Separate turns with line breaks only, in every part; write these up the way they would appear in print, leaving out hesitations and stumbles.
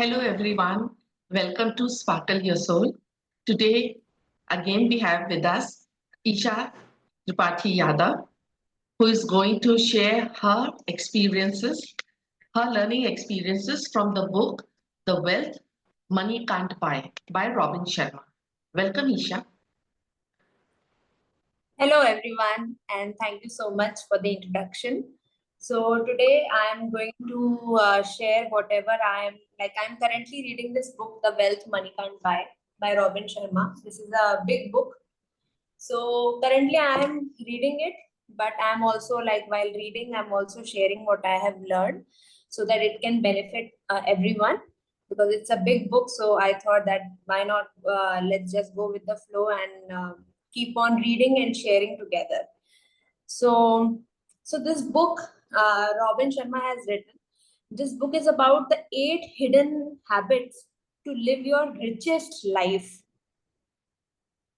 Hello everyone, welcome to Sparkle Your Soul. Today again we have with us Isha Tripathi Yadav, who is going to share her experiences, her learning experiences from the book The Wealth Money Can't Buy by Robin Sharma. Welcome Isha.
Hello everyone, and thank you so much for the introduction. So today I am going to share whatever I'm currently reading this book, The Wealth Money Can't Buy by Robin Sharma. This is a big book. So currently I am reading it, but I'm also while reading, I'm also sharing what I have learned so that it can benefit everyone, because it's a big book. So I thought that why not, let's just go with the flow and keep on reading and sharing together. So this book, Robin Sharma has written. This book is about the 8 hidden habits to live your richest life.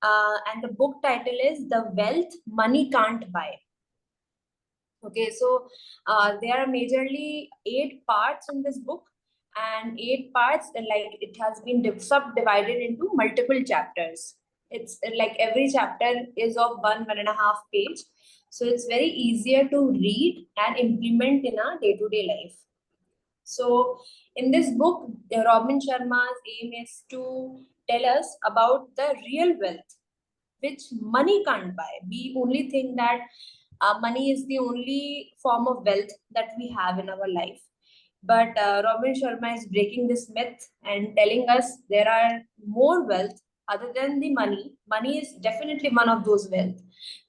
And the book title is The Wealth Money Can't Buy. Okay, so there are majorly 8 parts in this book, and 8 parts, it has been subdivided into multiple chapters. It's like every chapter is of 1.5 page, so it's very easier to read and implement in a day-to-day life. So in this book, Robin Sharma's aim is to tell us about the real wealth, which money can't buy. We only think that money is the only form of wealth that we have in our life. But Robin Sharma is breaking this myth and telling us there are more wealth other than the money. Money is definitely one of those wealth,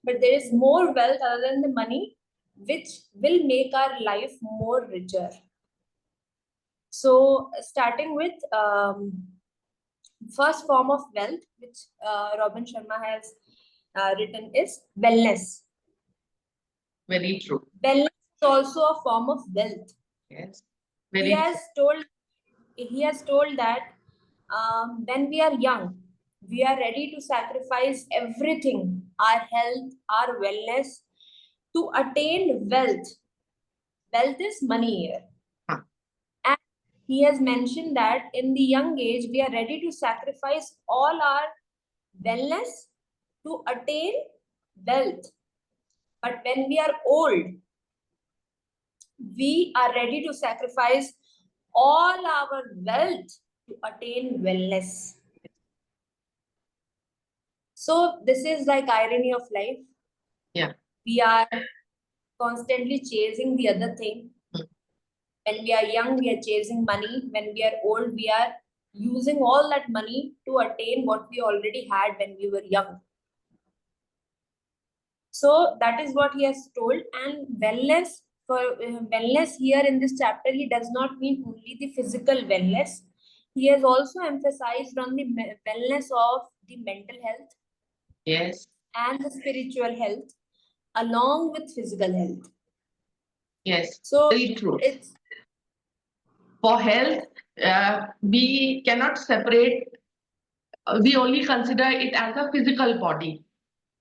but there is more wealth other than the money, which will make our life more richer. So starting with first form of wealth, which Robin Sharma has written, is wellness.
Very true.
Wellness is also a form of wealth.
Yes.
He has told that when we are young, we are ready to sacrifice everything, our health, our wellness, to attain wealth. Wealth is money here. And he has mentioned that in the young age, we are ready to sacrifice all our wellness to attain wealth. But when we are old, we are ready to sacrifice all our wealth to attain wellness. So this is like irony of life.
Yeah.
We are constantly chasing the other thing. When we are young, we are chasing money. When we are old, we are using all that money to attain what we already had when we were young. So that is what he has told. And wellness, for wellness here in this chapter, he does not mean only the physical wellness. He has also emphasized on the wellness of the mental health.
Yes.
And the spiritual health, along with physical health.
Yes.
So
very true.
It's
for health, we cannot separate. We only consider it as a physical body.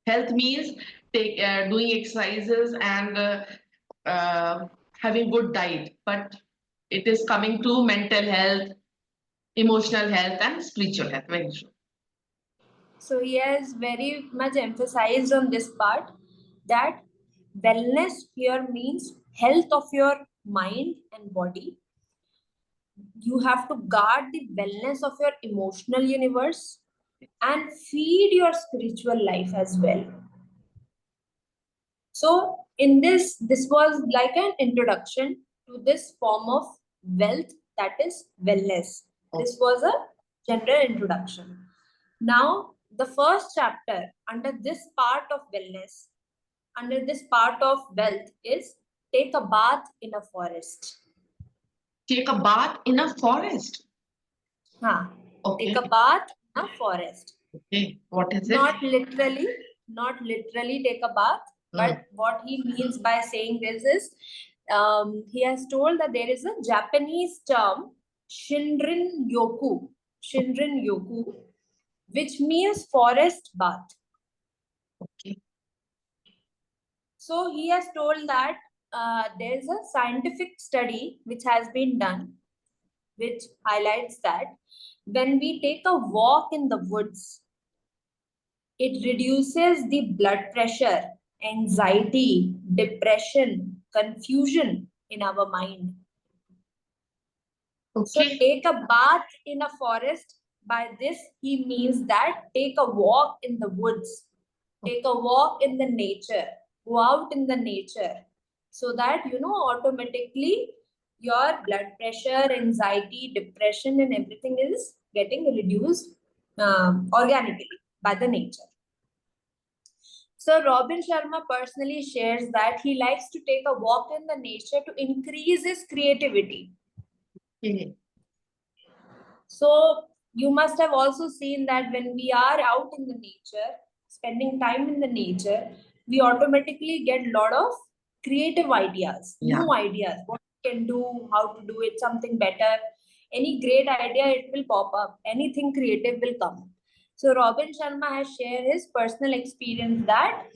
Health means doing exercises and having good diet, but it is coming to mental health, emotional health, and spiritual health. Very true.
So he has very much emphasized on this part, that wellness here means health of your mind and body. You have to guard the wellness of your emotional universe and feed your spiritual life as well. So in this was like an introduction to this form of wealth, that is wellness. This was a general introduction. Now, the first chapter under this part of wellness, under this part of wealth, is take a bath in a forest.
Take a bath in a forest?
Okay. Take a bath in a forest.
Okay, what is it?
Not literally take a bath, but what he means by saying this is, he has told that there is a Japanese term, Shinrin Yoku, which means forest bath.
Okay.
So he has told that there is a scientific study which has been done, which highlights that when we take a walk in the woods, it reduces the blood pressure, anxiety, depression, confusion in our mind. So
Okay.
take a bath in a forest. By this, he means that take a walk in the woods, take a walk in the nature, go out in the nature, so that, automatically your blood pressure, anxiety, depression, and everything is getting reduced organically by the nature. So Robin Sharma personally shares that he likes to take a walk in the nature to increase his creativity.
Okay.
So you must have also seen that when we are out in the nature, spending time in the nature, we automatically get a lot of creative ideas, new ideas, what we can do, how to do it, something better. Any great idea, it will pop up. Anything creative will come. So Robin Sharma has shared his personal experience that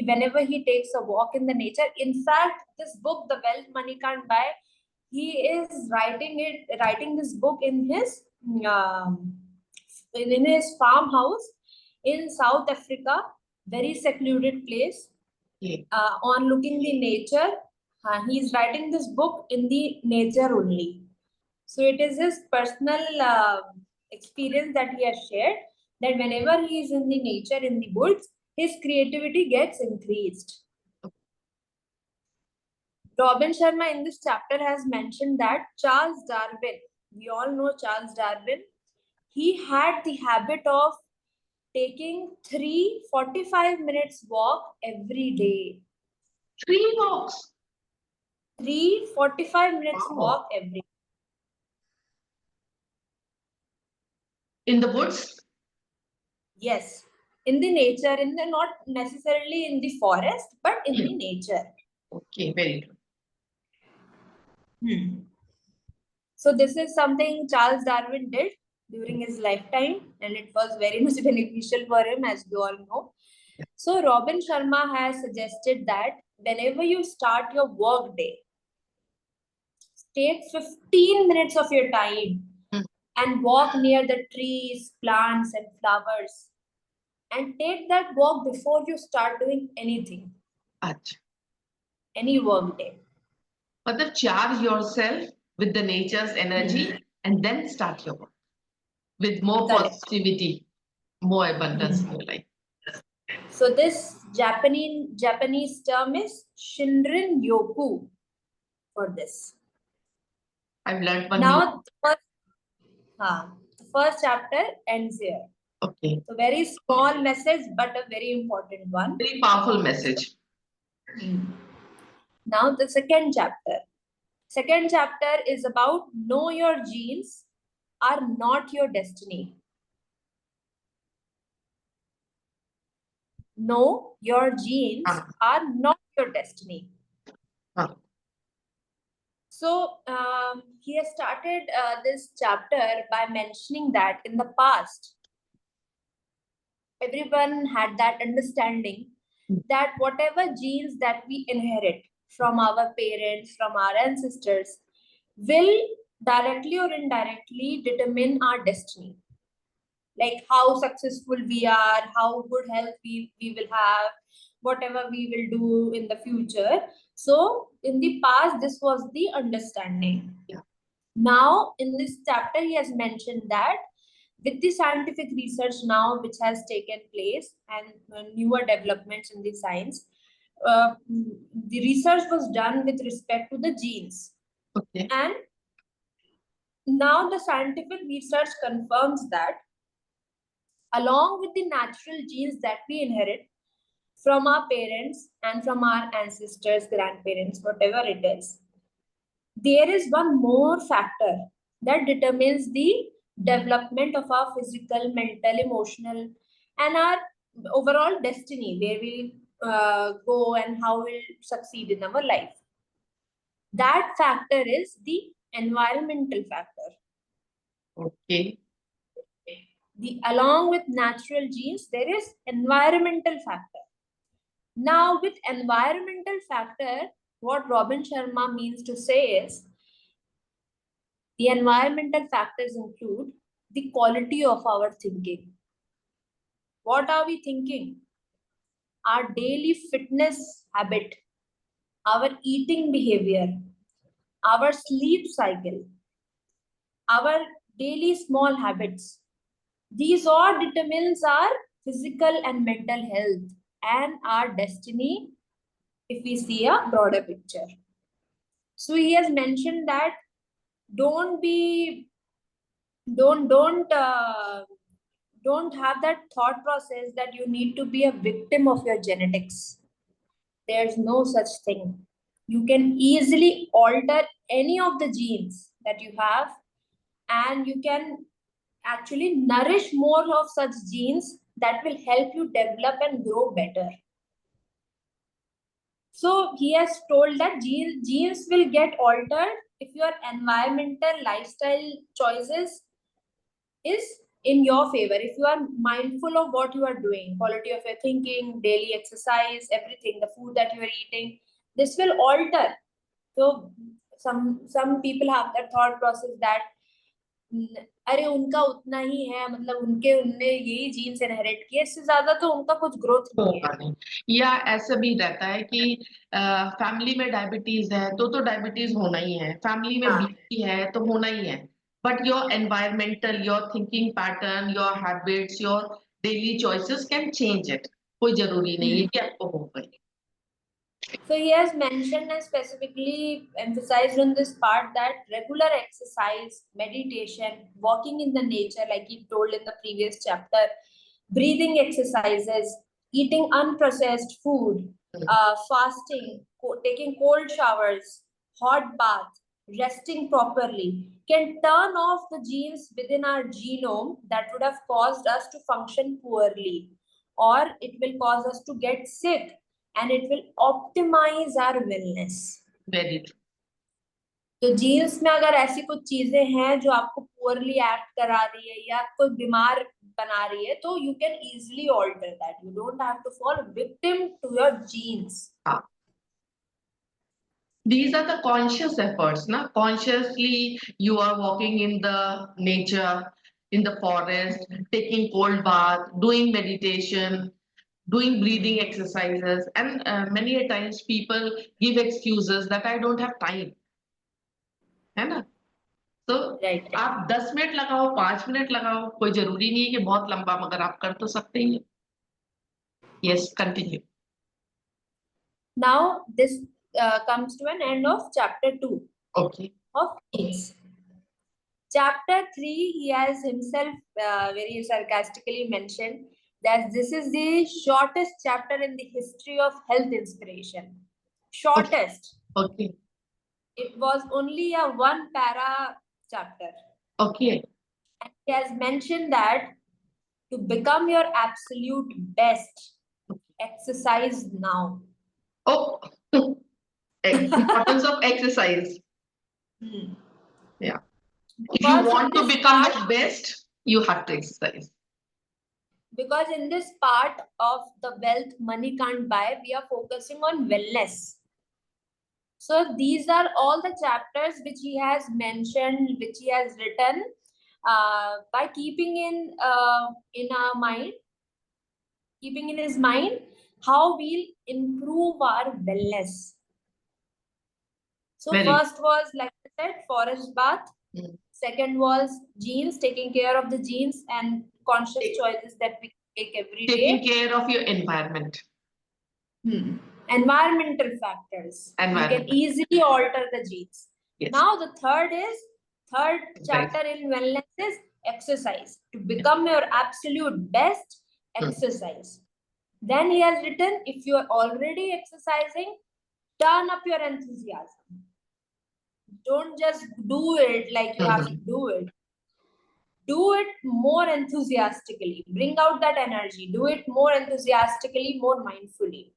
whenever he takes a walk in the nature, in fact, this book, The Wealth Money Can't Buy, he is writing this book in his farmhouse in South Africa, very secluded place, on looking the nature. He's writing this book in the nature only. So it is his personal experience that he has shared, that whenever he is in the nature, in the woods, his creativity gets increased. Robin Sharma in this chapter has mentioned that Charles Darwin, we all know Charles Darwin, he had the habit of taking 3 45 minutes walk every day.
3 walks.
3 45 minutes walk every day.
In the woods?
Yes. In the nature, not necessarily in the forest, but in the nature.
Okay, very good.
So this is something Charles Darwin did during his lifetime, and it was very much beneficial for him, as we all know. So Robin Sharma has suggested that whenever you start your work day, take 15 minutes of your time and walk near the trees, plants, and flowers. And take that walk before you start doing anything. Any work day.
But charge yourself with the nature's energy and then start your work with more positivity, more abundance in your life.
So this Japanese term is Shinrin Yoku for this.
I've learned one.
Now the first chapter ends here.
Okay.
So very small message, but a very important one.
Very powerful message.
Now the second chapter. Second chapter is about know your genes are not your destiny. No, your genes are not your destiny. So he has started this chapter by mentioning that in the past, everyone had that understanding that whatever genes that we inherit from our parents, from our ancestors, will directly or indirectly determine our destiny. Like how successful we are, how good health we will have, whatever we will do in the future. So in the past, this was the understanding. Now in this chapter, he has mentioned that with the scientific research now which has taken place and newer developments in the science, the research was done with respect to the genes.
Okay.
And now the scientific research confirms that along with the natural genes that we inherit from our parents and from our ancestors, grandparents, whatever it is, there is one more factor that determines the development of our physical, mental, emotional, and our overall destiny, where we go and how we'll succeed in our life. That factor is the environmental factor.
Okay.
Along with natural genes, there is environmental factor. Now, with environmental factor, what Robin Sharma means to say is, The environmental factors include the quality of our thinking. What are we thinking? Our daily fitness habit, our eating behavior, our sleep cycle, our daily small habits. These all determines our physical and mental health and our destiny if we see a broader picture. So he has mentioned that don't be don't have that thought process that you need to be a victim of your genetics. There's no such thing. You can easily alter any of the genes that you have, and you can actually nourish more of such genes that will help you develop and grow better. So he has told that genes will get altered if your environmental lifestyle choices is in your favor. If you are mindful of what you are doing, quality of your thinking, daily exercise, everything, the food that you are eating, this will alter. So some people have that thought process that अरे उनका उतना ही है, मतलब उनने यही jeans inherit किए, इससे ज्यादा तो उनका कुछ ग्रोथ नहीं है.
या ऐसा भी रहता है कि फैमिली में डायबिटीज है तो डायबिटीज होना ही है, फैमिली में बीपी है तो होना ही है, but your environmental, your thinking pattern, your habits, your daily choices can change it. कोई जरूरी नहीं है कि आपको होगा.
So he has mentioned and specifically emphasized on this part that regular exercise, meditation, walking in the nature, like he told in the previous chapter, breathing exercises, eating unprocessed food, fasting, taking cold showers, hot bath, resting properly can turn off the genes within our genome that would have caused us to function poorly, or it will cause us to get sick, and it will optimize our wellness.
Very true.
तो jeans में अगर ऐसी कुछ चीजें हैं जो आपको poorly act करा रही है या आपको बीमार बना रही है, तो you can easily alter that. You don't have to fall victim to your genes.
These are the conscious efforts, na? Consciously you are walking in the nature, in the forest, taking cold bath, doing meditation, doing breathing exercises, and many a times people give excuses that I don't have time, है ना? तो आप 10 minute लगाओ, 5 minute लगाओ, कोई जरूरी नहीं है कि बहुत लंबा, मगर आप कर तो सकते ही हैं. Yes, continue.
Now this comes to an end of chapter 2.
Okay.
Of genes. Chapter 3, he has himself very sarcastically mentioned that this is the shortest chapter in the history of health inspiration. Shortest.
Okay.
It was only a 1-para chapter.
Okay.
And he has mentioned that to become your absolute best, exercise now.
Oh, importance of exercise. Yeah. If you want to become the best, you have to exercise.
Because in this part of the wealth money can't buy, we are focusing on wellness. So these are all the chapters which he has mentioned, which he has written by keeping in our mind, keeping in his mind how we'll improve our wellness. So first was, like I said, forest bath. Second was genes, taking care of the genes and conscious choices that we take every day. Taking
care of your environment.
Environmental factors. You can easily alter the genes. Yes. Now the third chapter in wellness is exercise. To become your absolute best, exercise. Then he has written, if you are already exercising, turn up your enthusiasm. Don't just do it like you have to do it. Do it more enthusiastically. Bring out that energy. Do it more enthusiastically, more mindfully.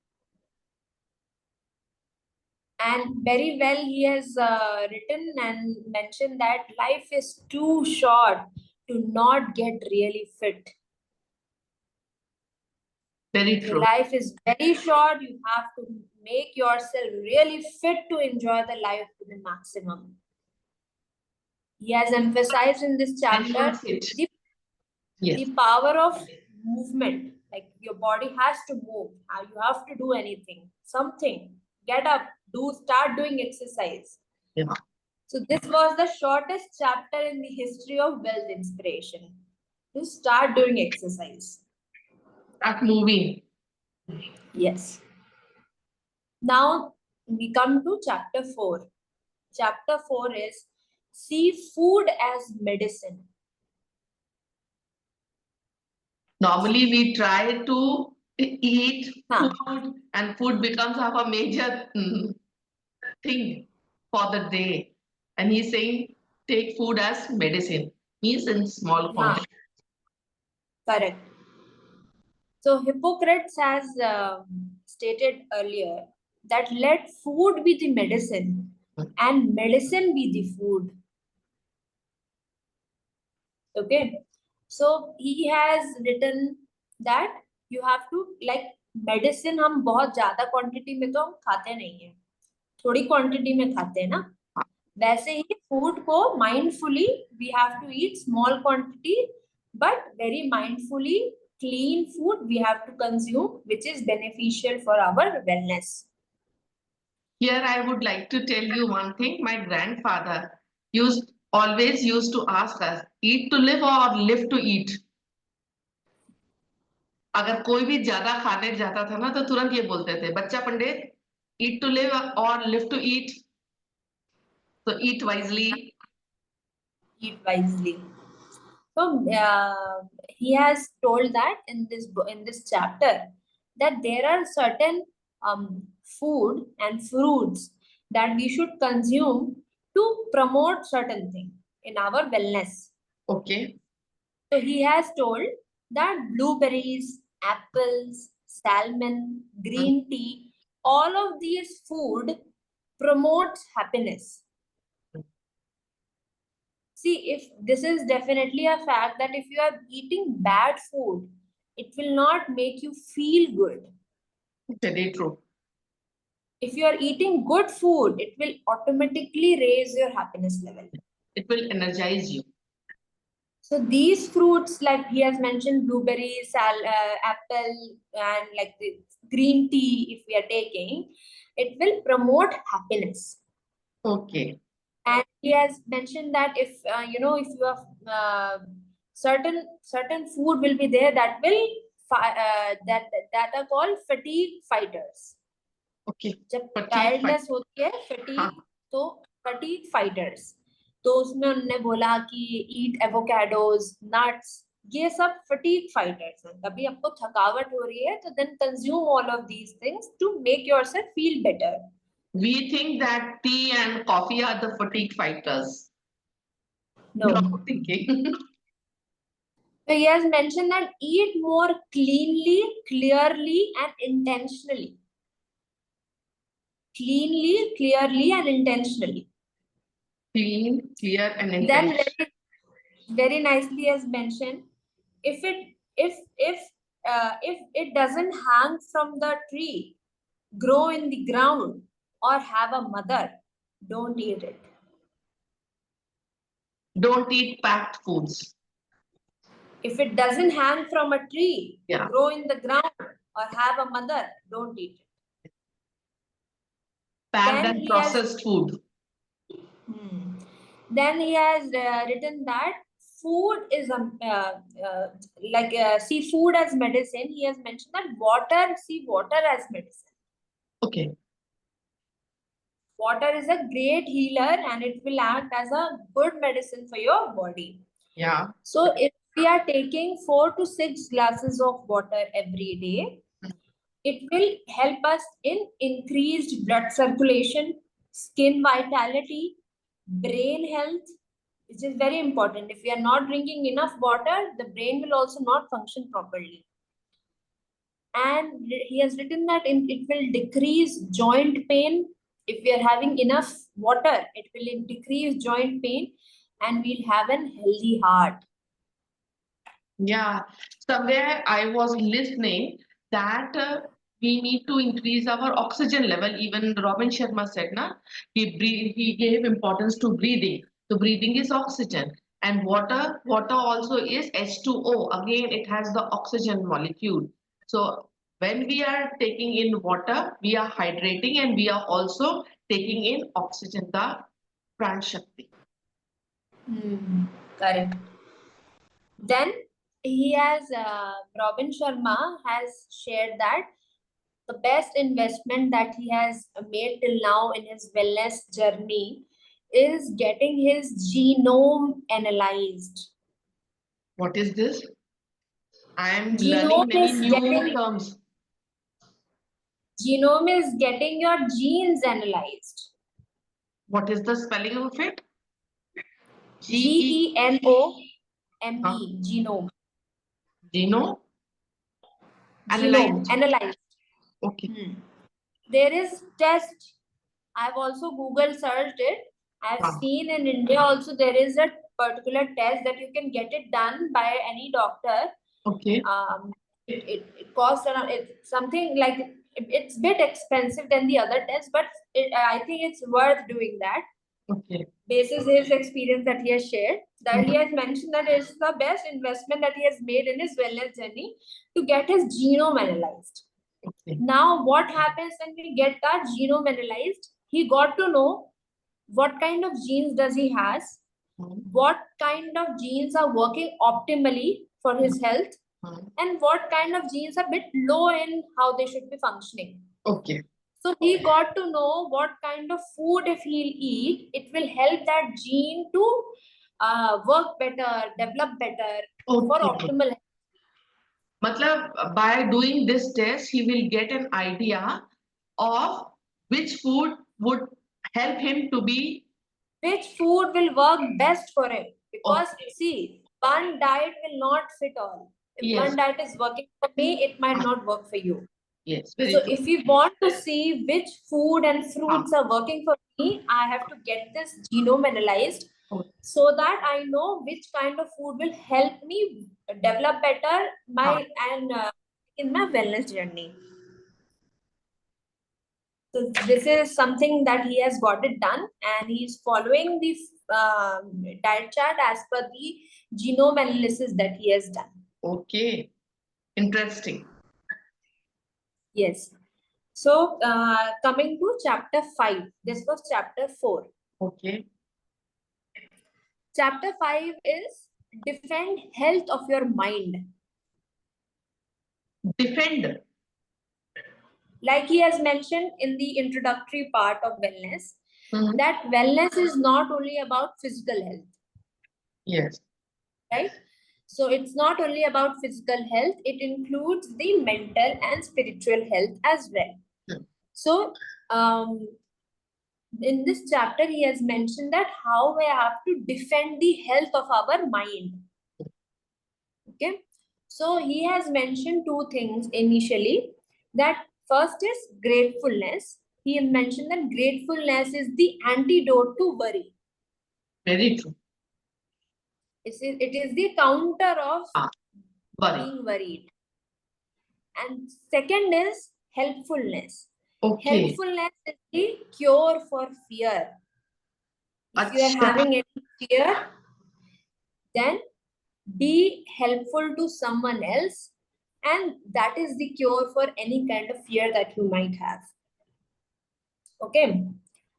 And very well, he has written and mentioned that life is too short to not get really fit.
Very true.
Life is very short. You have to make yourself really fit to enjoy the life to the maximum. He has emphasized in this
And you
chapter
will sit.
the,
Yes.
the power of movement. Like your body has to move. You have to do anything, something. Get up, start doing exercise.
Yeah.
So this was the shortest chapter in the history of wealth inspiration. To start doing exercise.
Start moving.
Yes. Now we come to chapter 4. Chapter 4 is see food as medicine.
Normally, we try to eat
Huh.
food, and food becomes our major thing for the day. And he's saying, take food as medicine, means in small quantity.
Correct. So Hippocrates has stated earlier that let food be the medicine and medicine be the food. Okay. So he has written that you have to like medicine हम बहुत ज़्यादा quantity में तो हम खाते नहीं हैं, थोड़ी quantity में खाते हैं ना. वैसे ही food को mindfully we have to eat small quantity but very mindfully clean food we have to consume which is beneficial for our wellness.
Here, I would like to tell you one thing. My grandfather always used to ask us, eat to live or live to eat. अगर कोई भी ज्यादा खाने जाता था ना तो तुरंत ये बोलते थे, बच्चा पंडित, eat to live or live to eat. So eat wisely.
Eat wisely. So he has told that in this chapter that there are certain food and fruits that we should consume to promote certain thing in our wellness.
Okay.
So he has told that blueberries, apples, salmon, green tea, all of these food promotes happiness. See, if this is definitely a fact that if you are eating bad food, it will not make you feel good.
Very true.
If you are eating good food, it will automatically raise your happiness level.
It will energize you.
So these fruits, like he has mentioned, blueberries, apple, and like the green tea, if we are taking, it will promote happiness.
Okay.
And he has mentioned that if if you have certain food will be there that will that are called fatigue fighters.
Okay.
जब
Fatigue
tiredness होती है fatigue तो fatigue fighters. तो उसमें उन्होंने बोला कि eat avocados, nuts, ये सब fatigue fighters हैं. कभी आपको थकावट हो रही है तो then consume all of these things to make yourself feel better.
We think that tea and coffee are the fatigue fighters.
No.
No thinking.
So he has mentioned that eat more cleanly, clearly, and intentionally. Cleanly, clearly, and intentionally.
Clean, clear, and
Then
intentional.
very nicely has mentioned, if it doesn't hang from the tree, grow in the ground, or have a mother, don't eat it.
Don't eat packed foods.
If it doesn't hang from a tree,
Yeah.
grow in the ground, or have a mother, don't eat it.
Packed
Then
and
he
processed food.
Then he has written that food is see food as medicine. He has mentioned that water as medicine.
Okay.
Water is a great healer and it will act as a good medicine for your body.
Yeah.
So if we are taking 4 to 6 glasses of water every day, it will help us in increased blood circulation, skin vitality, brain health, which is very important. If we are not drinking enough water, the brain will also not function properly. And he has written that it will decrease joint pain. If we are having enough water, it will decrease joint pain and we'll have a healthy heart.
Yeah. Somewhere I was listening that we need to increase our oxygen level. Even Robin Sharma said, na, he gave importance to breathing. So breathing is oxygen. And water also is H2O. Again, it has the oxygen molecule. So when we are taking in water, we are hydrating and we are also taking in oxygen, the pran shakti.
Correct. Then he has, Robin Sharma has shared that the best investment that he has made till now in his wellness journey is getting his genome analyzed.
What is this? I am learning
Genome
many
is
new
getting
terms.
genome is getting your genes analyzed.
What is the spelling of it? G-E,
Genome, genome.
Genome
Genome
analyzed.
analyzed.
Okay.
There is test. I've also Google searched it. I've
Wow.
seen in India also there is a particular test that you can get it done by any doctor.
Okay.
It costs around, it's something like, it's a bit expensive than the other tests, but I think it's worth doing that.
Okay.
Basis his experience that he has shared, that he has mentioned that it's the best investment that he has made in his wellness journey to get his genome analyzed.
Okay.
Now, what happens when we get that genome analyzed? He got to know what kind of genes does he has, what kind of genes are working optimally for his health, and what kind of genes are a bit low in how they should be functioning.
Okay.
So he got to know what kind of food if he'll eat, it will help that gene to work better, develop better for optimal health.
Matlab, by doing this test, he will get an idea of which food would help him to be.
Which food will work best for him. Because see, one diet will not fit all. If one diet is working for me, it might not work for you.
Yes.
So if we want to see which food and fruits are working for me, I have to get this genome analyzed so that I know which kind of food will help me develop better in my wellness journey. So this is something that he has got it done, and he's following the diet chart as per the genome analysis that he has done.
Okay, interesting.
Yes. So coming to chapter 5, this was chapter 4.
Okay.
Chapter 5 is defend health of your mind.
Defend.
Like he has mentioned in the introductory part of wellness, that wellness is not only about physical health.
Yes.
Right? So it's not only about physical health, it includes the mental and spiritual health as well. So in this chapter, he has mentioned that how we have to defend the health of our mind. Okay. So he has mentioned two things initially. That first is gratefulness. He mentioned that gratefulness is the antidote to worry.
Very true.
It is the counter of being worried. And second is helpfulness. Okay. Helpfulness is the cure for fear. If you are having any fear, then be helpful to someone else, and that is the cure for any kind of fear that you might have. Okay.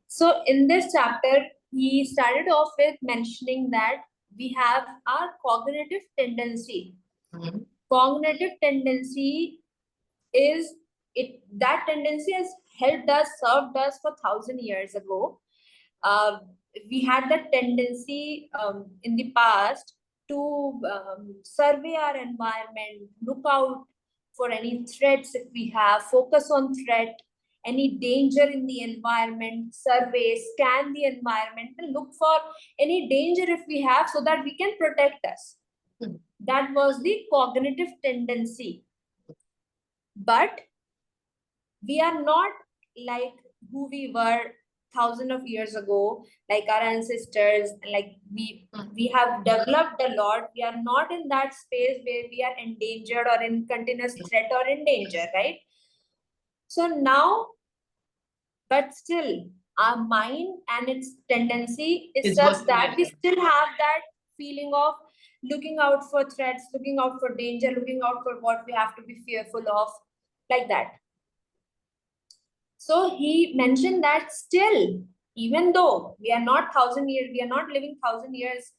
So in this chapter, he started off with mentioning that we have our cognitive tendency. Cognitive tendency is that tendency has helped us, served us for 1,000 years ago. We had that tendency in the past to survey our environment, look out for any threats if we have, focus on threat, any danger in the environment, survey, scan the environment, and look for any danger if we have so that we can protect us. That was the cognitive tendency. But we are not like who we were 1,000 of years ago, like our ancestors. Like we have developed a lot. We are not in that space where we are endangered or in continuous threat or in danger, right? So now, but still, our mind and its tendency is
It's
such
working
that
like
we
that.
still have that feeling of looking out for threats, looking out for danger, looking out for what we have to be fearful of, like that. So he mentioned that still, even though we are not 1,000 years, we are not living 1,000 years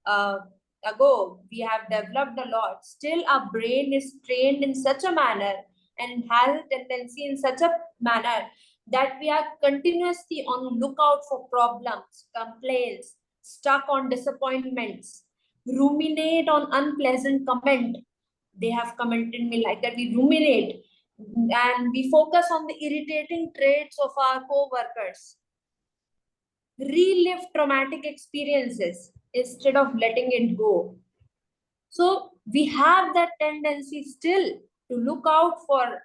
uh, ago, we have developed a lot. Still, our brain is trained in such a manner and has a tendency in such a manner that we are continuously on lookout for problems, complaints, stuck on disappointments, ruminate on unpleasant comment. They have commented me like that. We ruminate and we focus on the irritating traits of our co-workers, relive traumatic experiences instead of letting it go. So we have that tendency still to look out for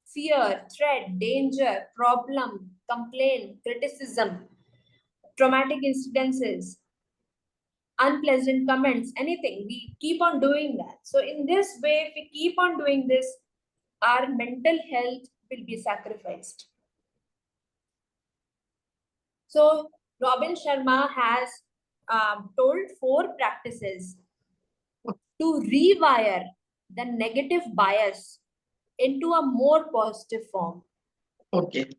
fear, threat, danger, problem, complaint, criticism, traumatic incidences, unpleasant comments, anything. We keep on doing that. So in this way, if we keep on doing this, our mental health will be sacrificed. So Robin Sharma has told 4 practices to rewire the negative bias into a more positive form.
Okay.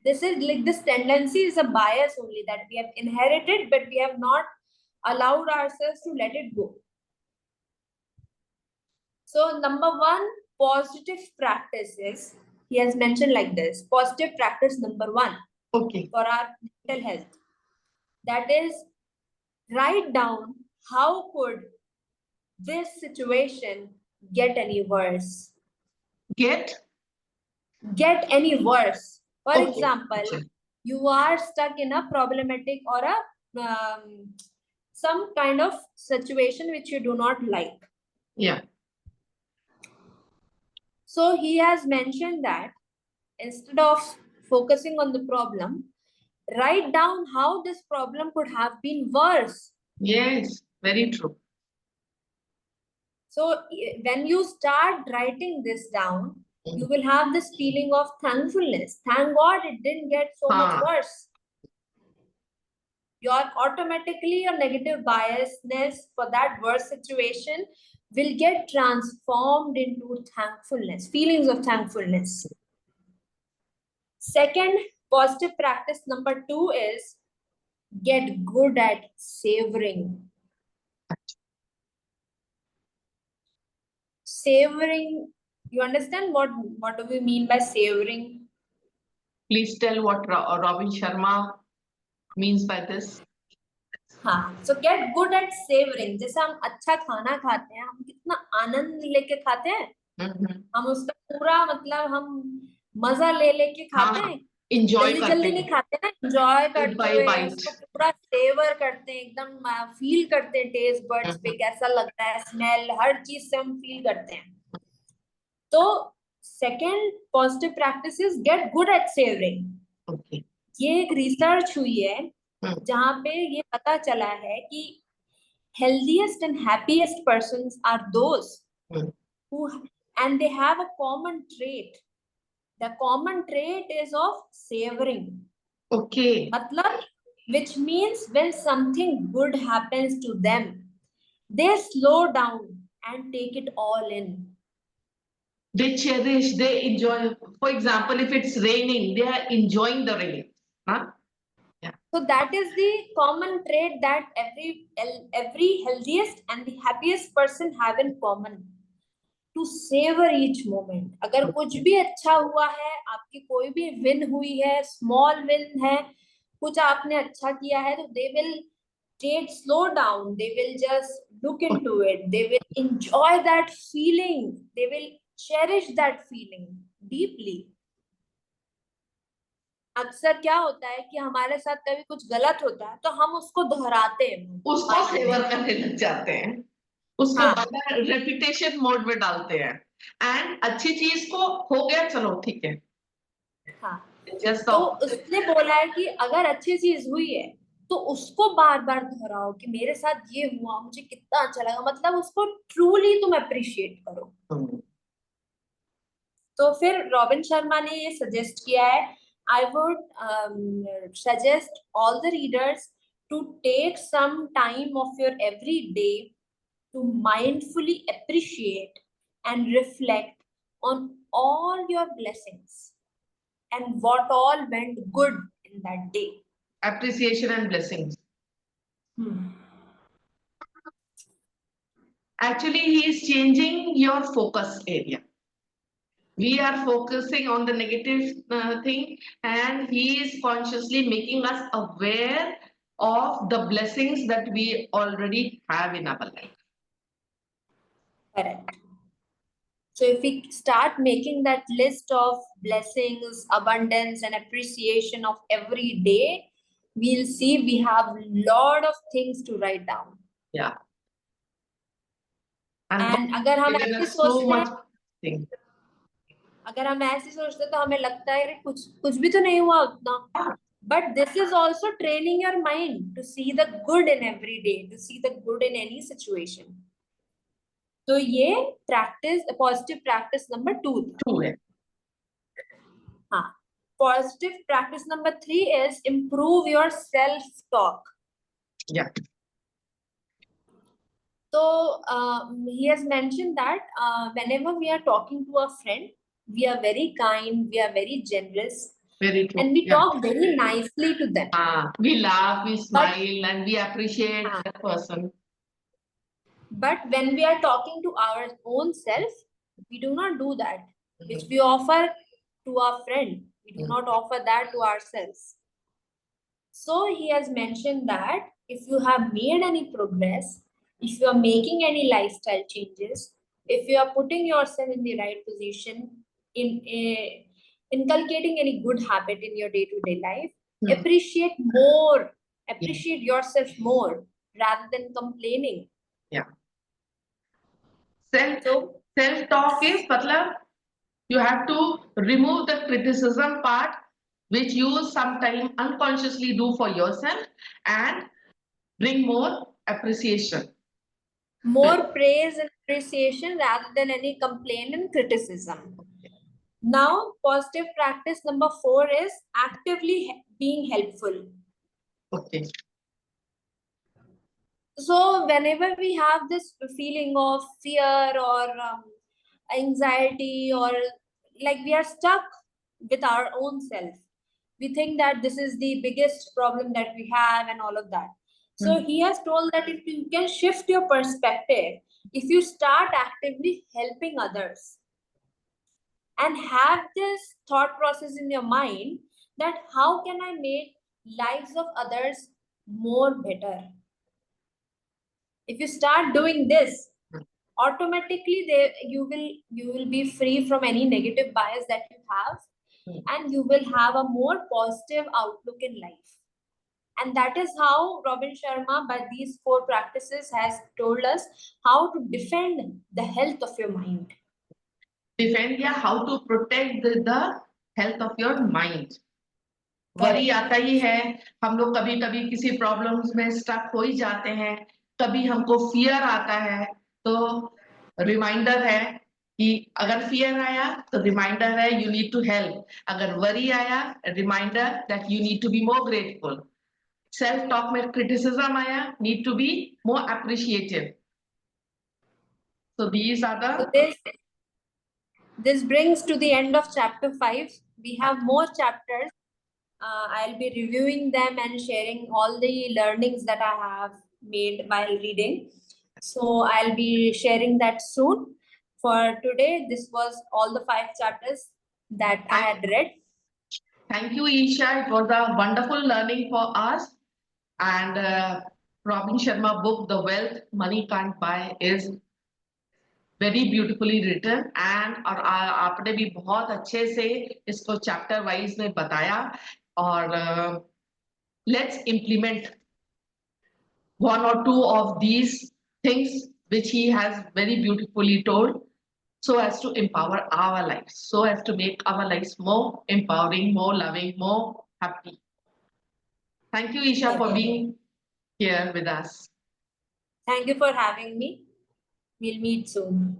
This is like this tendency is a bias only that we have inherited, but we have not allowed ourselves to let it go. So number 1, positive practices. He has mentioned like this. Positive practice number 1.
Okay.
For our mental health. That is, write down how could this situation get any worse.
Get
Any worse. For
okay.
example,
Okay.
you are stuck in a problematic or a some kind of situation which you do not like.
Yeah.
So he has mentioned that instead of focusing on the problem, write down how this problem could have been worse.
Yes, very true.
So when you start writing this down, you will have this feeling of thankfulness. Thank God it didn't get so much worse. Your negative biasness for that worse situation will get transformed into thankfulness, feelings of thankfulness. Second, positive practice number 2 is get good at savoring. Savoring, you understand what do we mean by savoring?
Please tell what Robin Sharma means by this.
हाँ, so get good at savoring. जैसे हम अच्छा खाना खाते हैं, हम कितना आनंद लेके खाते हैं, हम उसका पूरा मतलब हम मजा लेके खाते हैं, जल्दी नहीं खाते हैं, एंजॉय करते हुए उसको पूरा सेवर करते हैं, एकदम फील करते हैं टेस्ट बड्स पे कैसा लगता है, स्मेल, हर चीज से हम फील करते हैं. तो second positive practice is get good at savouring. ये एक रिसर्च हुई है जहां पे ये पता चला है कि healthiest and happiest persons are those who and they have a common trait. The common trait is of savoring.
Okay.
मतलब, which means when something good happens to them, they slow down and take it all in.
They cherish, they enjoy. For example, if it's raining, they are enjoying the rain. Huh? Yeah.
So that is the common trait that every healthiest and the happiest person have in common. To savor each moment. अगर कुछ भी अच्छा हुआ है, आपकी कोई भी win हुई है, स्मॉल विन है, कुछ आपने अच्छा किया है, तो they will take slow down. They will just look into it. They will enjoy that feeling. They will cherish that feeling deeply. अक्सर क्या होता है कि हमारे साथ कभी कुछ गलत होता है तो हम उसको दोहराते हैं,
उसको सेवर करने लग जाते हैं, उसको रेपिटेशन मोड में डालते हैं, एंड अच्छी चीज को हो गया चलो ठीक है.
हाँ, तो उसने बोला है कि अगर अच्छी चीज हुई है तो उसको बार बार दोहराओ कि मेरे साथ ये हुआ, मुझे कितना अच्छा लगा, मतलब उसको ट्रूली तुम अप्रिशिएट करो. तो फिर रॉबिन शर्मा ने ये सजेस्ट किया है I would suggest all the readers to take some time of your every day to mindfully appreciate and reflect on all your blessings and what all went good in that day.
Appreciation and blessings. Actually, he is changing your focus area. We are focusing on the negative thing, and he is consciously making us aware of the blessings that we already have in our life.
Correct. So if we start making that list of blessings, abundance, and appreciation of every day, we'll see we have a lot of things to write down.
Yeah.
And अगर हम
given
ऐसे
us so
सोचते
much
हैं,
thing.
अगर हम ऐसे सोचते हैं तो हमें लगता है कि कुछ भी तो नहीं हुआ उतना. But this is also training your mind to see the good in every day, to see the good in any situation. तो ये practice, positive practice number 2 था.
2 है.
हाँ. Positive practice number 3 is improve your self-talk.
Yeah.
So he has mentioned that whenever we are talking to a friend, we are very kind, we are very generous,
Very true.
and we talk very nicely to them.
We laugh, we smile, and we appreciate that person.
But when we are talking to our own self, we do not do that, which we offer to our friend. We do not offer that to ourselves. So he has mentioned that if you have made any progress, if you are making any lifestyle changes, if you are putting yourself in the right position, in inculcating any good habit in your day-to-day life, appreciate more, appreciate yourself more rather than complaining.
Yeah. Self-talk is matlab you have to remove the criticism part which you sometimes unconsciously do for yourself and bring more appreciation.
More praise and appreciation rather than any complaint and criticism. Now, positive practice number 4 is actively being helpful.
Okay.
So, whenever we have this feeling of fear or anxiety, or like we are stuck with our own self, we think that this is the biggest problem that we have and all of that. So he has told that if you can shift your perspective, if you start actively helping others and have this thought process in your mind that how can I make lives of others more better? If you start doing this, automatically you will be free from any negative bias that you have, and you will have a more positive outlook in life. And that is how Robin Sharma, by these 4 practices, has told us how to defend the health of your mind.
Defend, yeah, how to protect the health of your mind. Worry आता ही है, हम लोग कभी कभी किसी problems में stuck हो ही जाते हैं, कभी हमको फियर आता है, तो रिमाइंडर है कि अगर फियर आया तो रिमाइंडर है यू नीड टू हेल्प, अगर वरी आया reminder that you need to be more grateful, self talk में क्रिटिसिज्म आया need to be more appreciative. So these are the.
So this brings to the end of chapter 5. We have more chapters. I'll be reviewing them and sharing all the learnings that I have made while reading. So I'll be sharing that soon. For today, this was all the 5 chapters that I had read.
Thank you, Isha. It was a wonderful learning for us. And Robin Sharma book, The Wealth Money Can't Buy, is very beautifully written. And और आपने भी बहुत अच्छे से इसको chapter wise में बताया. और let's implement 1 or 2 of these things which he has very beautifully told, so as to empower our lives, so as to make our lives more empowering, more loving, more happy. Thank you, Isha, for being here with us.
Thank you for having me. We'll meet soon.